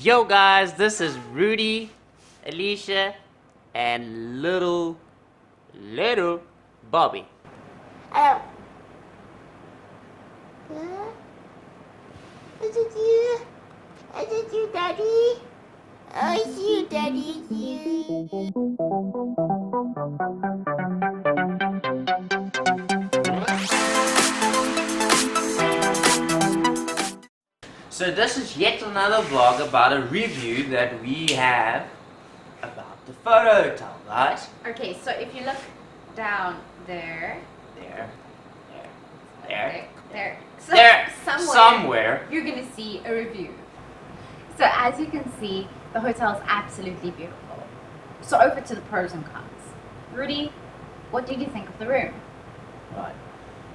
Yo guys, this is Rudi, Alicia, and little Bobby. Hello. Huh? Is it you? Is it you, Daddy? Oh, it's you, Daddy. It's you. So this is yet another vlog about a review that we have about the Foto Hotel, guys. Okay, so if you look down there, somewhere, you're gonna see a review. So as you can see, the hotel is absolutely beautiful. So over to the pros and cons. Rudi, what did you think of the room? Right.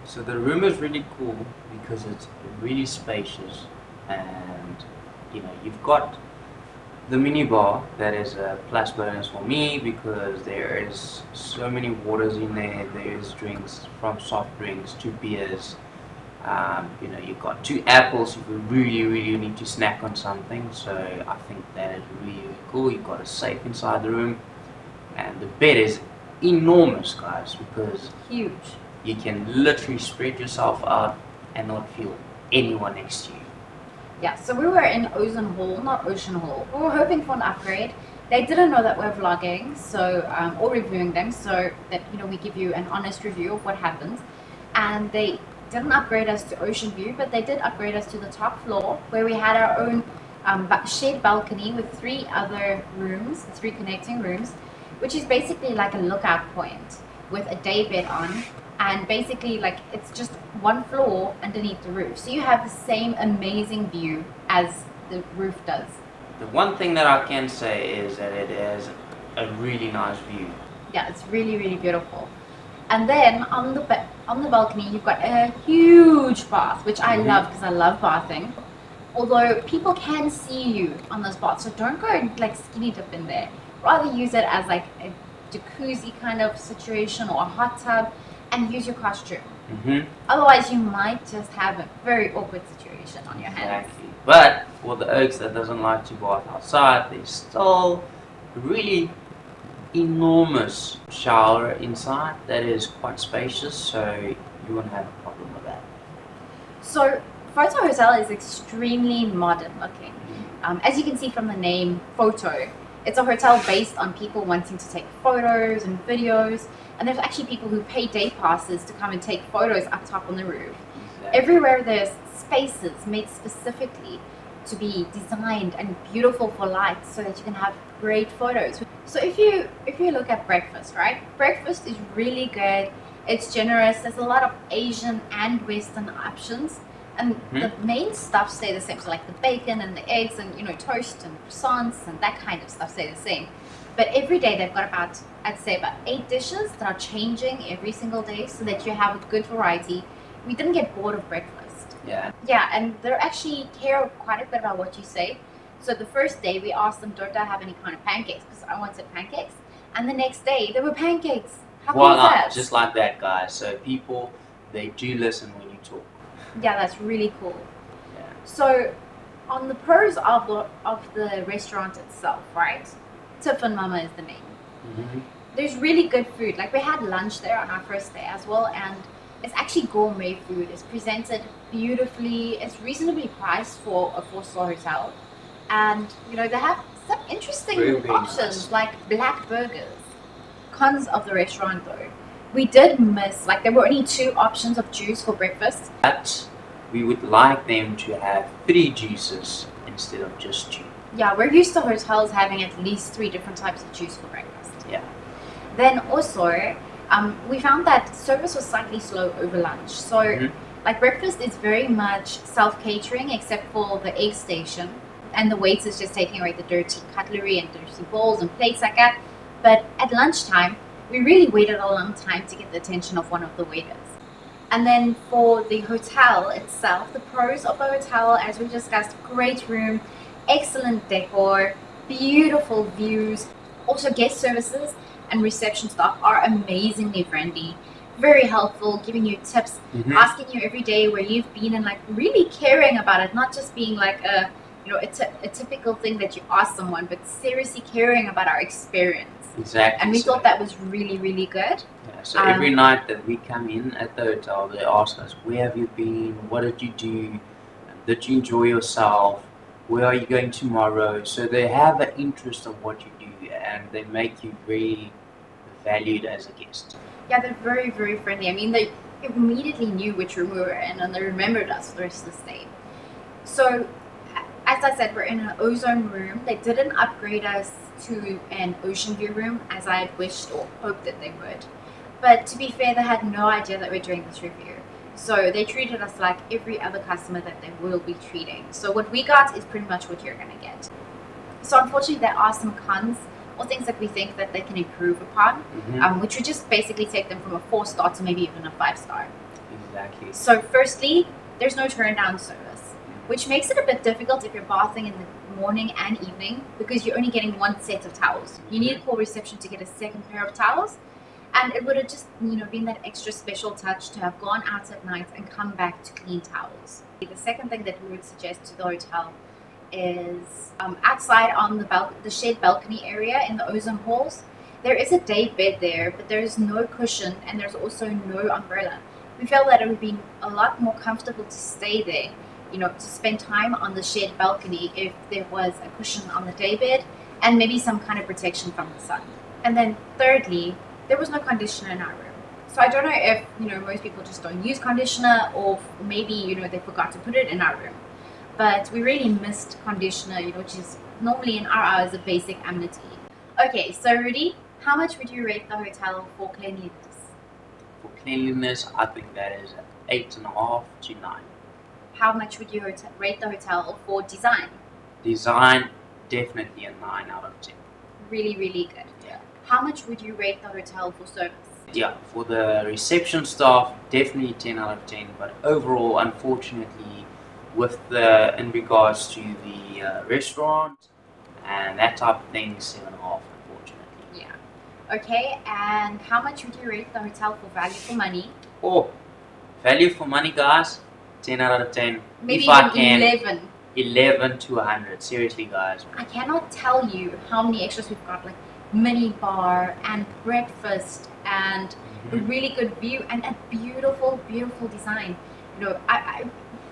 So the room is really cool because it's really spacious, and you've got the mini bar that is a plus bonus for me because there is so many waters in there. There's drinks from soft drinks to beers. You've got 2 apples if you really need to snack on something. So I think that is really cool. You've got a safe inside the room, and the bed is enormous, guys, because Huge. you can literally spread yourself out and not feel anyone next to you. Yeah, so we were in Ocean Hall, not Ocean Hall. We were hoping for an upgrade. They didn't know that we're vlogging, so or reviewing them, so that we give you an honest review of what happened. And they didn't upgrade us to Ocean View, but they did upgrade us to the top floor, where we had our own shared balcony with 3 other rooms, 3 connecting rooms, which is basically like a lookout point with a day bed on. And basically, like, it's just 1 floor underneath the roof, so you have the same amazing view as the roof does. The one thing that I can say is that it is a really nice view. Yeah, it's really beautiful. And then on the balcony, you've got a huge bath, which I love because I love bathing. Although people can see you on this bath, so don't go like skinny dip in there. Rather use it as like a jacuzzi kind of situation or a hot tub, and use your costume. Otherwise, you might just have a very awkward situation on your hands. Exactly. But for the oaks that doesn't like to bath outside, there's still a really enormous shower inside that is quite spacious, so you won't have a problem with that. So Foto Hotel is extremely modern looking. As you can see from the name Foto, it's a hotel based on people wanting to take photos and videos, and there's actually people who pay day passes to come and take photos up top on the roof. Exactly. Everywhere there's spaces made specifically to be designed and beautiful for lights so that you can have great photos. So if you look at breakfast, right? Breakfast is really good. It's generous. There's a lot of Asian and Western options. And the main stuff stay the same. So like the bacon and the eggs and toast and croissants and that kind of stuff stay the same. But every day they've got about 8 dishes that are changing every single day so that you have a good variety. We didn't get bored of breakfast. Yeah. Yeah, and they actually care quite a bit about what you say. So the first day we asked them, don't I have any kind of pancakes? Because I wanted pancakes. And the next day there were pancakes. How cool is that? Just like that, guys. So people, they do listen when you talk. Yeah, that's really cool. Yeah. So on the pros of the restaurant itself, right? Tiffin Mama is the name. There's really good food. Like, we had lunch there on our first day as well, and it's actually gourmet food. It's presented beautifully. It's reasonably priced for a 4-star hotel, and they have some interesting options nice. Like black burgers. Cons of the restaurant though, we did miss, like, there were only 2 options of juice for breakfast. But we would like them to have 3 juices instead of just 2. Yeah, we're used to hotels having at least 3 different types of juice for breakfast. Yeah. Then also, we found that service was slightly slow over lunch. So, like, breakfast is very much self-catering except for the egg station. And the waiters just taking away the dirty cutlery and dirty bowls and plates like that. But at lunchtime, we really waited a long time to get the attention of one of the waiters. And then for the hotel itself, the pros of the hotel, as we discussed, great room, excellent decor, beautiful views. Also, guest services and reception staff are amazingly friendly, very helpful, giving you tips, asking you every day where you've been, and like really caring about it, not just being like a it's a typical thing that you ask someone, but seriously caring about our experience. Exactly. And we so, thought that was really, really good. yeah, so every night that we come in at the hotel, they ask us, where have you been? What did you do? Did you enjoy yourself? Where are you going tomorrow? So they have an interest of what you do, and they make you very valued as a guest. Yeah, they're very, very friendly. I mean, they immediately knew which room we were in, and they remembered us for the rest of the stay. So, as I said, we're in an ozone room. They didn't upgrade us to an ocean view room as I had wished or hoped that they would. But to be fair, they had no idea that we're doing this review. So they treated us like every other customer that they will be treating. So what we got is pretty much what you're going to get. So unfortunately, there are some cons or things that we think that they can improve upon, which would just basically take them from a 4-star to maybe even a 5-star. Exactly. So firstly, there's no turn down service, which makes it a bit difficult if you're bathing in the morning and evening because you're only getting one set of towels. You need to call reception to get a second pair of towels. And it would have just, been that extra special touch to have gone out at night and come back to clean towels. The second thing that we would suggest to the hotel is outside on the shared balcony area in the ozone halls. There is a day bed there, but there is no cushion and there's also no umbrella. We felt that it would be a lot more comfortable to stay there, to spend time on the shared balcony if there was a cushion on the day bed and maybe some kind of protection from the sun. And then thirdly, there was no conditioner in our room. So I don't know if, most people just don't use conditioner or maybe, they forgot to put it in our room. But we really missed conditioner, which is normally in our eyes a basic amenity. Okay, so Rudi, how much would you rate the hotel for cleanliness? For cleanliness, I think that is an 8.5 to 9. How much would you rate the hotel for design? Design, definitely a 9 out of 10. Really, really good. Yeah. How much would you rate the hotel for service? Yeah, for the reception staff, definitely 10 out of 10. But overall, unfortunately, in regards to the restaurant and that type of thing, 7.5, unfortunately. Yeah. Okay, and how much would you rate the hotel for value for money? Oh, value for money, guys, 10 out of 10. Maybe if I even can, 11. 11 to 100. Seriously, guys. I cannot tell you how many extras we've got, like mini bar and breakfast and a really good view and a beautiful, beautiful design.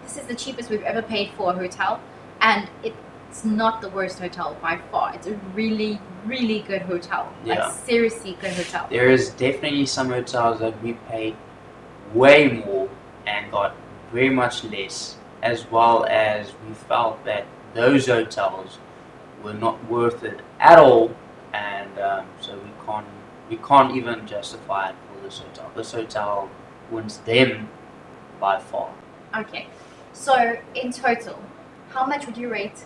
This is the cheapest we've ever paid for a hotel, and it's not the worst hotel by far. It's a really, really good hotel. Yeah. Like seriously good hotel. There is definitely some hotels that we paid way more and got very much less, as well as we felt that those hotels were not worth it at all, and so we can't even justify it for this hotel. This hotel wins them by far. Okay, so in total, how much would you rate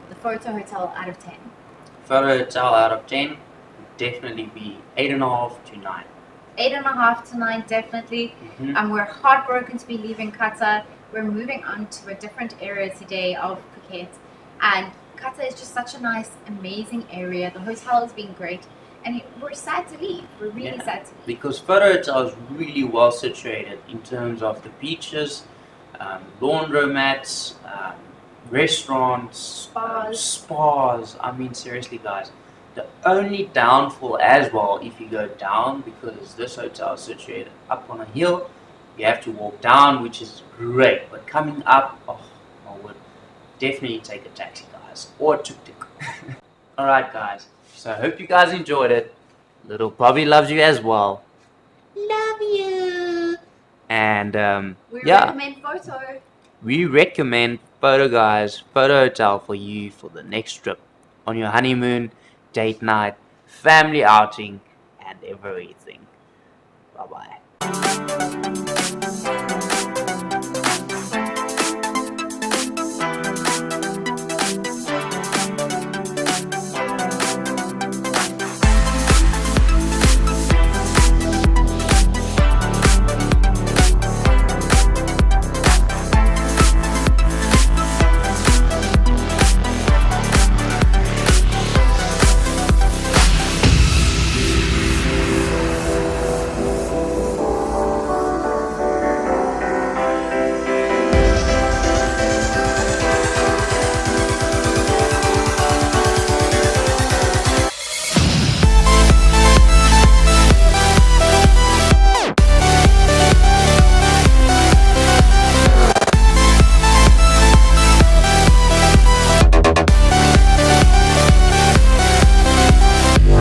the Foto Hotel out of 10? Photo hotel out of 10 would definitely be 8.5 to 9. 8.5 to 9, definitely. We're heartbroken to be leaving Qatar. We're moving on to a different area today of Phuket, and Qatar is just such a nice, amazing area. The hotel has been great, and we're sad to leave. We're really sad to leave. Because Foto hotel is really well situated in terms of the beaches, laundromats, restaurants, spas. I mean, seriously, guys. The only downfall as well, if you go down, because this hotel is situated up on a hill, you have to walk down, which is great. But coming up, I would definitely take a taxi, guys, or a tuk-tuk. Alright, guys. So I hope you guys enjoyed it. Little Bobby loves you as well. Love you. And We recommend Foto. We recommend Foto, guys. Foto hotel for you for the next trip on your honeymoon, date night, family outing, and everything. Bye bye.